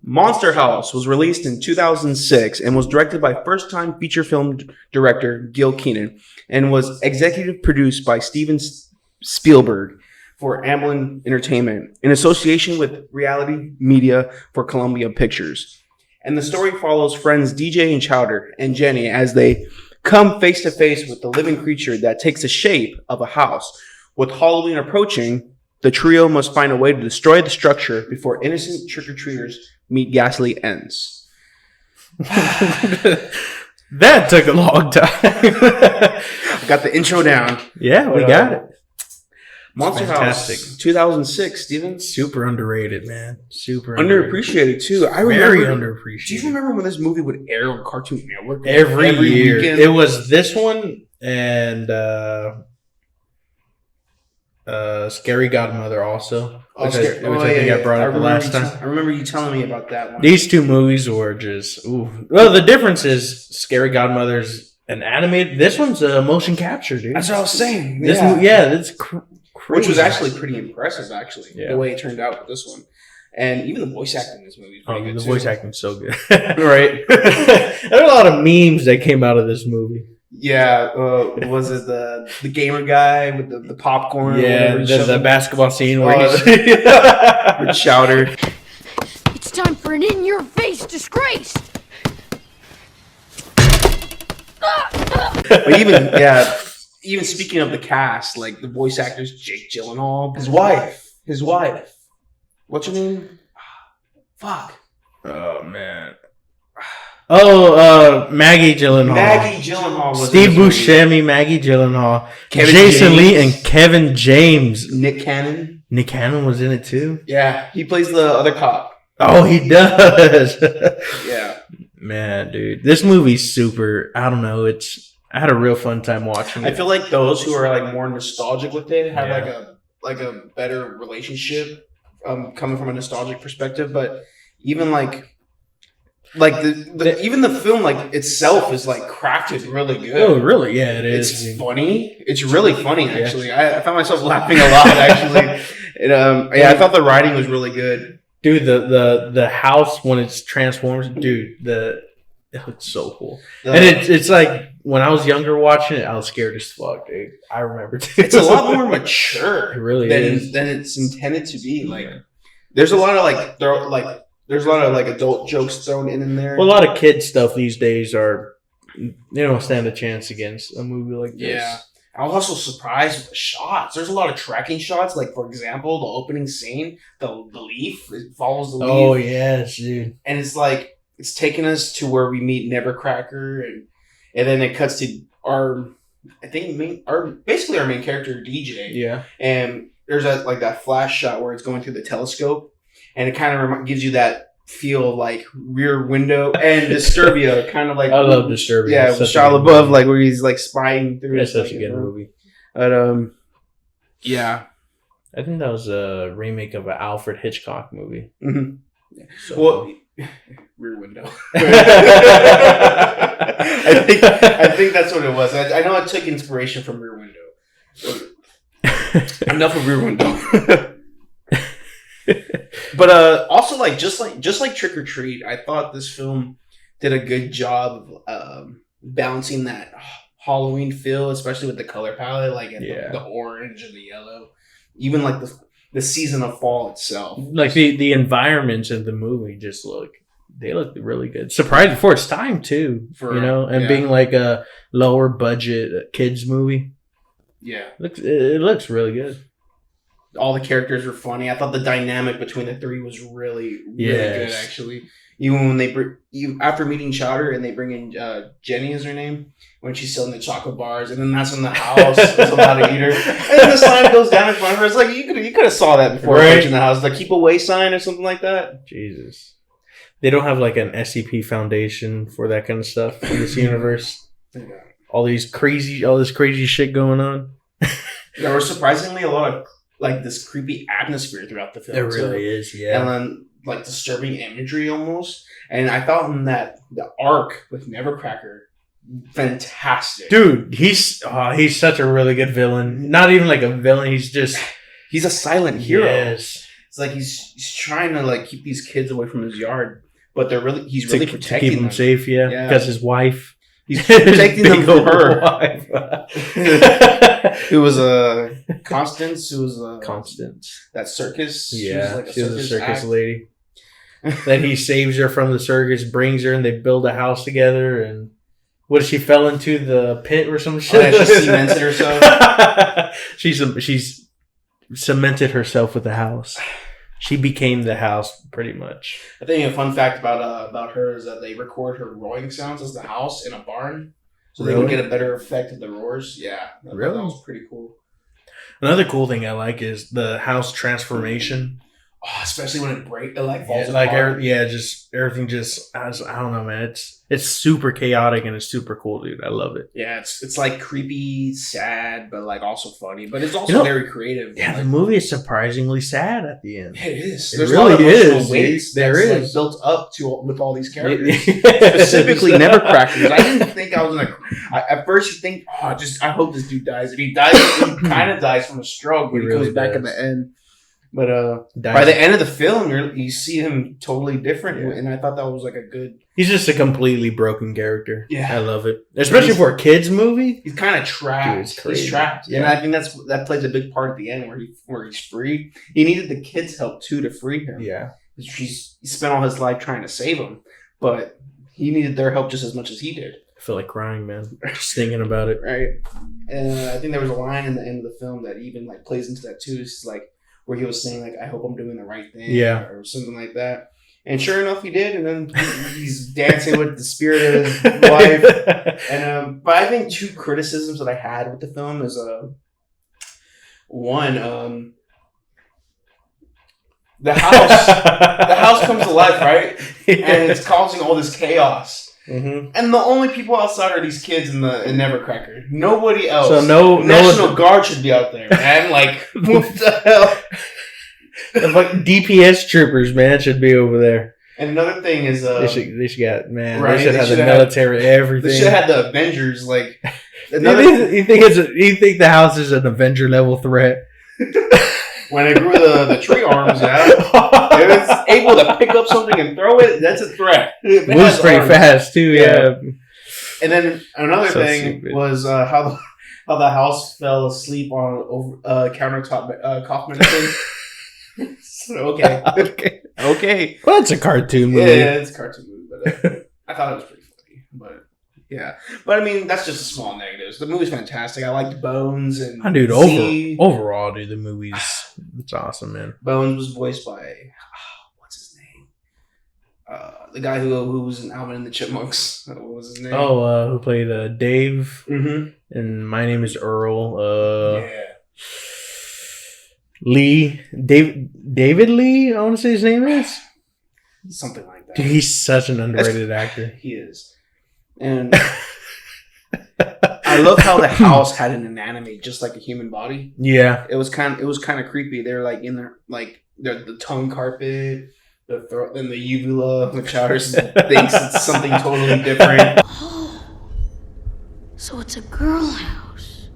Monster House was released in 2006 and was directed by first-time feature film director Gil Kenan and was executive produced by Steven Spielberg for Amblin Entertainment in association with Reality Media for Columbia Pictures. And the story follows friends DJ and Chowder and Jenny as they come face to face with the living creature that takes the shape of a house. With Halloween approaching, the trio must find a way to destroy the structure before innocent trick-or-treaters meet ghastly ends. That took a long time. Got the intro down. Yeah, we got it. Monster House, 2006, Steven. Super underrated, man. Super underappreciated too. I Very remember. underappreciated. Do you remember when this movie would air on Cartoon Network Every year? weekend? It was this one and Scary Godmother also. Which I think I brought up the last time. I remember you telling me about that one. These two movies were just well. The difference is Scary Godmother's an animated. This one's a motion capture, dude. That's what I was saying. That's crazy. Which was actually pretty impressive, actually, Yeah. the way it turned out with this one. And even the voice acting in this movie is pretty good, the too. voice acting's so good. Right. There are a lot of memes that came out of this movie. Yeah, was it the gamer guy with the popcorn? Yeah, the basketball scene where he's with Chowder. It's time for an in-your-face disgrace! But even speaking of the cast, like the voice actors, Jake Gyllenhaal, his wife. What's her name? Fuck. Oh man. Oh, Maggie Gyllenhaal. Maggie Gyllenhaal was Steve in this movie. Buscemi, Maggie Gyllenhaal, Kevin Jason James. Lee, and Kevin James. Nick Cannon. Nick Cannon was in it too. Yeah, he plays the other cop. Oh, he does. Yeah. Man, dude, this movie's super. I don't know. I had a real fun time watching it. I feel like those who are like more nostalgic with it have Yeah. like a better relationship coming from a nostalgic perspective. But even like even the film like itself is like crafted really good. Oh, really? Yeah, it is. It's funny. It's really funny actually. I found myself laughing a lot actually. I thought the writing was really good. Dude, the house when it's transformed, dude, it looks so cool. And it's like when I was younger watching it, I was scared as fuck, dude. I remember too. It's a lot more mature. It really than is. than it's intended to be. Like there's a lot of there's a lot of like adult jokes thrown in there. Well, a lot of kid stuff these days they don't stand a chance against a movie like this. Yeah. I was also surprised with the shots. There's a lot of tracking shots. Like, for example, the opening scene, the leaf, it follows the leaf. Oh, yes, dude. And it's like, it's taking us to where we meet Nevercracker. And then it cuts to our main character, DJ. Yeah. And there's that flash shot where it's going through the telescope. And it kind of gives you that feel like Rear Window and Disturbia, kind of like I love Disturbia. Yeah, with Shia LaBeouf, like where he's like spying through. That's such a good movie. But yeah, I think that was a remake of an Alfred Hitchcock movie. mm-hmm. Yeah, so Well, Rear Window. I think that's what it was. I know I took inspiration from Rear Window. Enough of Rear Window. But also just like Trick or Treat, I thought this film did a good job of balancing that Halloween feel, especially with the color palette, like the orange and the yellow, even like the season of fall itself. Like the environments of the movie look really good. Surprising for its time too, being like a lower budget kids movie. Yeah, it looks really good. All the characters were funny. I thought the dynamic between the three was really good, actually. Even when after meeting Chowder and they bring in Jenny is her name, when she's selling the chocolate bars, and then that's when the house is allowed to eat her. And then the sign goes down in front of her. It's like you could have saw that before approaching the house, the keep away sign or something like that. Jesus, they don't have like an SCP Foundation for that kind of stuff in this universe. Yeah. All this crazy shit going on. There was surprisingly a lot of like this creepy atmosphere throughout the film. It really is, yeah. And then like disturbing imagery almost. And I thought in that the arc with Nevercracker, fantastic. Dude, he's such a really good villain. Not even like a villain, he's a silent hero. Yes. It's It's like he's trying to like keep these kids away from his yard, but he's really to protecting keep him them. safe, yeah, Yeah. because his wife. He's protecting them Big from old her. wife. Who was Constance? Who was Constance. that circus? Yeah, she was a circus act. lady. Then he saves her from the circus, brings her, and they build a house together. And what, she fell into the pit or some shit? Yeah, she cemented herself. She's cemented herself with the house. She became the house, pretty much. I think a fun fact about her is that they record her roaring sounds as the house in a barn, so they Really? can get a better effect of the roars. Yeah, that was pretty cool. Another cool thing I like is the house transformation. Oh, especially when it falls Yeah, like apart. just everything just I don't know, man. It's super chaotic and it's super cool, dude. I love it. Yeah, it's like creepy, sad, but like also funny. But it's also You know, very creative. Yeah, the Like, movie is surprisingly sad at the end. it is. It There's really a lot of emotional is, weight dude. There that's, is. like, built up to with all these characters. Specifically, Specifically, Nevercrackers. I didn't think I was gonna. At first, you think, I hope this dude dies. If he dies, he kind of dies from a stroke when He he really comes back at does. the end. But by the end of the film, you see him totally different, Yeah. and I thought that was like a good. He's just a completely broken character. Yeah. I love it, especially for a kids movie. He's kind of trapped. Dude, it's crazy. He's trapped, and Yeah. I think that plays a big part at the end where he's free. He needed the kids' help too to free him. Yeah, He spent all his life trying to save him, but he needed their help just as much as he did. I feel like crying, man. Just thinking about it. Right. And I think there was a line in the end of the film that even like plays into that too. It's like where he was saying like, "I hope I'm doing the right thing," Yeah. or something like that. And sure enough, he did. And then he's dancing with the spirit of his wife. And but I think two criticisms that I had with the film is one, the house comes to life, right? And it's causing all this chaos. Mm-hmm. And the only people outside are these kids in Nevercracker. Nobody else. So no National Guard should be out there, man. Like, what the hell? like DPS troopers, man, should be over there. And another thing is, They should get, man. right, They should they have the should have- military, everything. they should have had the Avengers. Like, you another think the house is an Avenger level threat? when it grew the tree arms out, if it's able to pick up something and throw it, that's a threat. It Moves has pretty arms. fast too. Yeah. And then another So thing stupid. was how the house fell asleep on countertop cough medicine. So, okay. Well, it's a cartoon movie. Yeah, it's a cartoon movie, but I thought it was pretty funny. But yeah, but I mean that's just small negatives. The movie's fantastic. I liked Bones and Dude, Z. overall, dude, the movie's it's awesome, man. Bones was voiced by what's his name? The guy who was in Alvin and the Chipmunks. What was his name? Who played Dave? Mm-hmm. And my name is Earl. Yeah. Lee, David Lee. I want to say his name is. Something like that. Dude, he's such an underrated actor. He is. And I love how the house had an anatomy just like a human body. Yeah, It was kind of creepy. They're like in their like the tongue carpet, the throat, and the uvula, which Chowders thinks it's something totally different. Oh, so it's a girl house.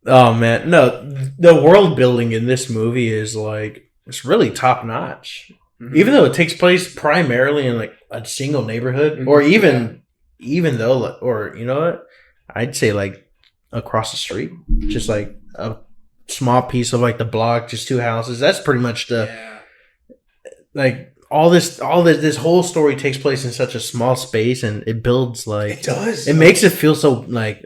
Oh man, no, the world building in this movie is like it's really top notch. Even though it takes place primarily in like a single neighborhood, or even though, or you know what, I'd say like across the street, just like a small piece of like the block, just two houses. That's pretty much the like all this whole story takes place in such a small space, and it builds like It does. it makes it feel so like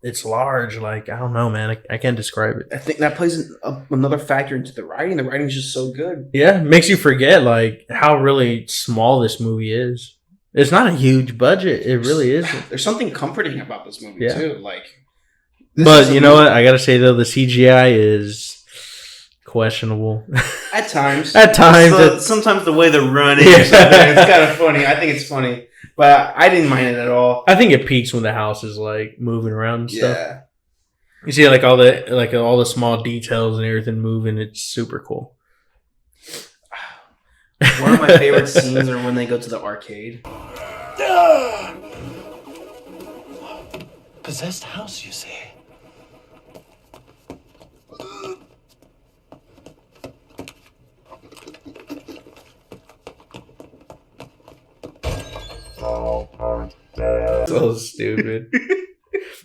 it's large. Like I don't know, man, I can't describe it. I think that plays another factor into the writing. The writing is just so good. Yeah, it makes you forget like how really small this movie is. It's not a huge budget. It really isn't. There's something comforting about this movie Yeah. too. Like, this is But a you know movie- what? I gotta say though, the CGI is questionable. At times. At times, So- it's- sometimes the way they're running, Yeah. or something, it's kind of funny. I think it's funny, but I didn't mind it at all. I think it peaks when the house is like moving around and stuff. Yeah. You see like all the small details and everything moving. It's super cool. One of my favorite scenes are when they go to the arcade. Possessed house, you say? So stupid.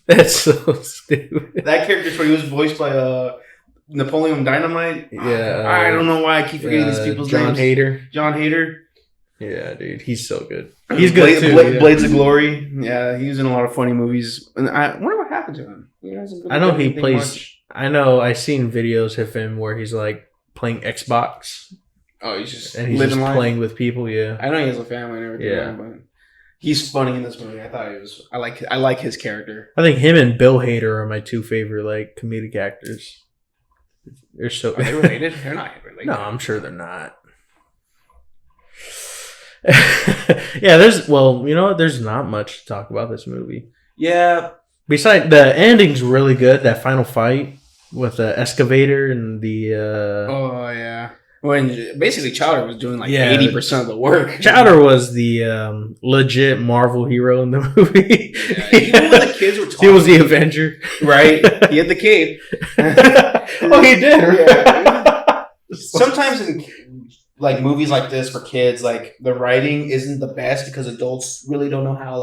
That's so stupid. That character, he was voiced by Napoleon Dynamite. Yeah, I don't know why I keep forgetting these people's John names. Hader. John Hader. Yeah, dude, he's so good. He's good too. yeah. Blades of Glory. Yeah, he was in a lot of funny movies. And I wonder what happened to him. He hasn't really I know done he anything plays. much. I know I've seen videos of him where he's like playing Xbox Oh, he's just and he's living just life. playing with people. Yeah, I know he has a family and everything. Yeah. But he's funny in this movie. I thought he was. I like his character. I think him and Bill Hader are my two favorite like comedic actors. They're so. Are they related? They're not related. No, I'm sure they're not. Yeah, there's there's not much to talk about this movie. Yeah. Besides, the ending's really good. That final fight with the excavator and the Oh yeah. When basically Chowder was doing like Yeah. 80% of the work. Chowder was the legit Marvel hero in the movie. Yeah, even when the kids were talking, He was the Avenger. right. He had the cape. Oh, he did. Yeah. Sometimes in like movies like this for kids, like the writing isn't the best because adults really don't know how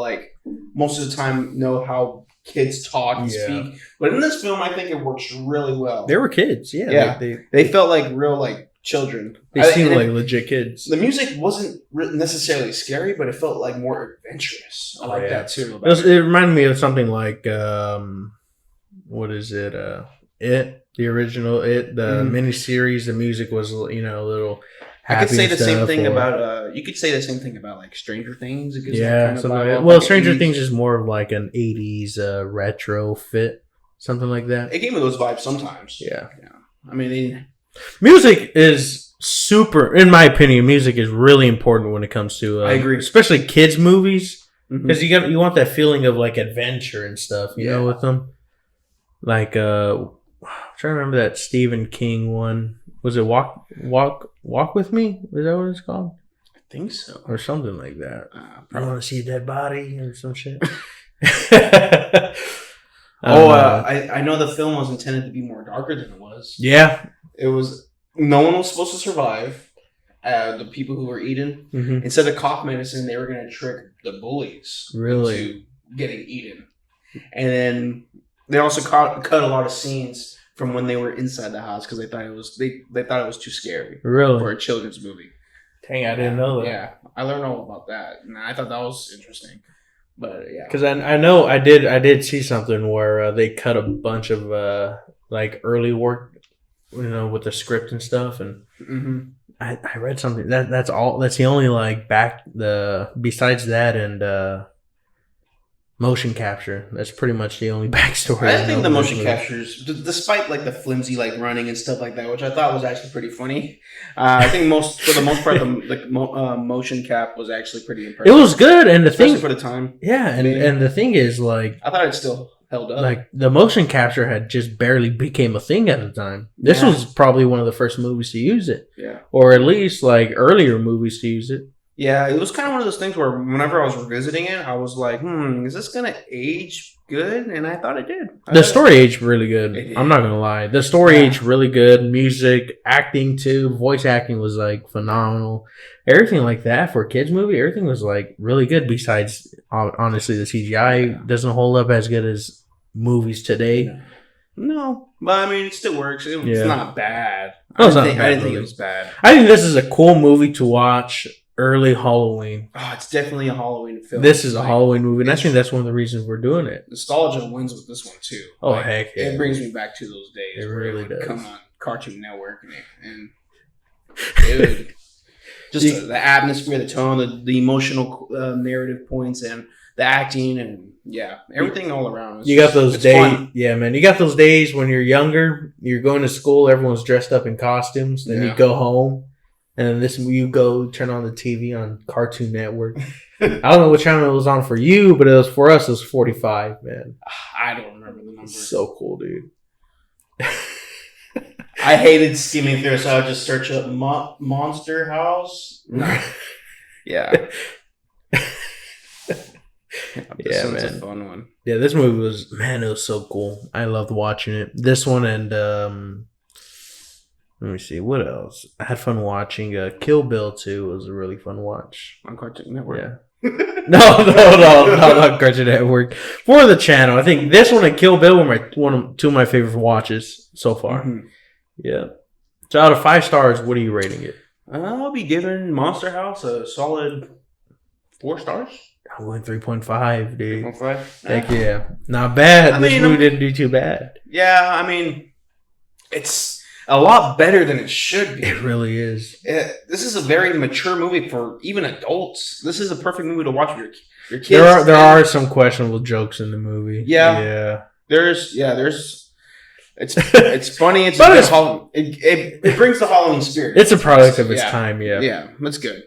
most of the time know how kids talk and Yeah. speak. But in this film, I think it works really well. They were kids. Yeah. Yeah. They They felt like real children. seemed And like legit kids. the music wasn't necessarily scary, but it felt like more adventurous. I Oh, like yeah. that too. It reminded me of something like what is it? It, the original It, the Mhm. miniseries. The music was a little. I could say happy the same stuff, thing or- about. You could say the same thing about like Stranger Things. It gives that Yeah, kind of something like vibe that. off, Well, like Stranger 80s. Things is more of like an '80s retro fit, something like that. It gave me those vibes sometimes. Yeah, I mean, music is super. In my opinion, music is really important when it comes to. I agree. especially kids movies mhm. because you want that feeling of like adventure and stuff. You know, Yeah. with them. Like I'm trying to remember that Stephen King one. Was it Walk with Me? Is that what it's called? I think so. Or something like that. I Probably. want to see a dead body or some shit. I know the film was intended to be more darker than it was. Yeah. It was no one was supposed to survive. The people who were eaten, Mm-hmm. instead of cough medicine, they were going to trick the bullies Really? into getting eaten. And then they also cut a lot of scenes from when they were inside the house because they thought it was they thought it was too scary for Really? a children's movie. Dang, I didn't know that. Yeah, I learned all about that, and I thought that was interesting. But yeah, Because I know I did see something where they cut a bunch of like early work, with the script and stuff, and hmm I read something that's the only like besides that and motion capture. That's pretty much the only backstory. I think know the of motion this movie. captures, despite like the flimsy like running and stuff like that, which I thought was actually pretty funny. I think for the most part, the motion cap was actually pretty It impressive. was good, and the especially thing, for the time. yeah, and the thing is like. I thought it still held up. Like the motion capture had just barely became a thing at the time. This Yeah. was probably one of the first movies to use it, yeah. or at least like earlier movies to use it. Yeah, it was kind of one of those things where whenever I was revisiting it, I was like, is this going to age good? And I thought it did. The story aged really good. It did. I'm not gonna lie, the story Yeah. aged really good. Music, acting too, voice acting was like phenomenal. Everything like that for a kids movie, everything was like really good. Besides, honestly, the CGI doesn't hold up as good as movies today. No, but I mean, it still works. It's Yeah. not bad. No, it's I not didn't bad, think really. it was bad. I think this is a cool movie to watch early Halloween. Oh, it's definitely a Halloween film. This is a Like, Halloween movie, and I think that's one of the reasons we're doing it. Nostalgia wins with this one too. Oh, Like, heck yeah. It brings me back to those days. It where really would does. Come on, Cartoon Network and dude, just the atmosphere, the tone, the emotional narrative points, and the acting, and yeah, everything all around. It's You got just- those it's days, fun. yeah, man. You got those days when you're younger, you're going to school, everyone's dressed up in costumes, then you Yeah. go home, and then you go turn on the TV on Cartoon Network. I don't know what channel it was on for you, but it was for us. It was 45, man. I don't remember the number. So cool, dude. I hated skimming through, so I would just search up Monster House. No. Yeah. Yeah, It's a man. fun one. Yeah, this movie was, man, it was so cool. I loved watching it. This one and let me see what else. I had fun watching Kill Bill 2 was a really fun watch. On Cartoon Network. Yeah. No, not Cartoon Network. For the channel. I think this one and Kill Bill were two of my favorite watches so far. Mhm. Yeah. So out of 5 stars, what are you rating it? I'll be giving Monster House a solid 4 stars. I went 3.5, dude. 1.5. Heck yeah. Not bad. I This mean, movie didn't do too bad. Yeah, I mean, it's a lot better than it should be. It really is. This is a very mature movie for even adults. This is a perfect movie to watch with your kids. There are some questionable jokes in the movie. Yeah. There's it's funny. It's But it brings the Halloween spirit. It's a product of its time, yeah. Yeah, that's good.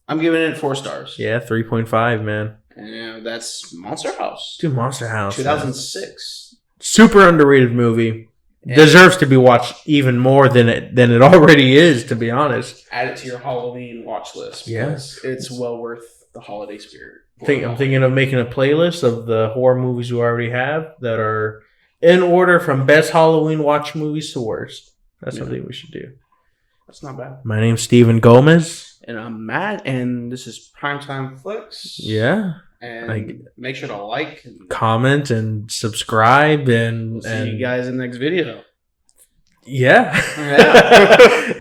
I'm giving it 4 stars. Yeah, 3.5, man. And that's Monster House, Dude, Monster House. 2006. Super underrated movie. And Deserves to be watched even more than it already is, to be honest. add it to your Halloween watch list. Yes. because it's well worth the holiday spirit. I'm thinking of making a playlist of the horror movies we already have that are in order from best Halloween watch movies to worst. That's something we should do. That's not bad. My name's Steven Gomez. And I'm Matt, and this is Primetime Flicks. Yeah. And make sure to like and Comment and subscribe and see you guys in the next video. yeah. Yeah.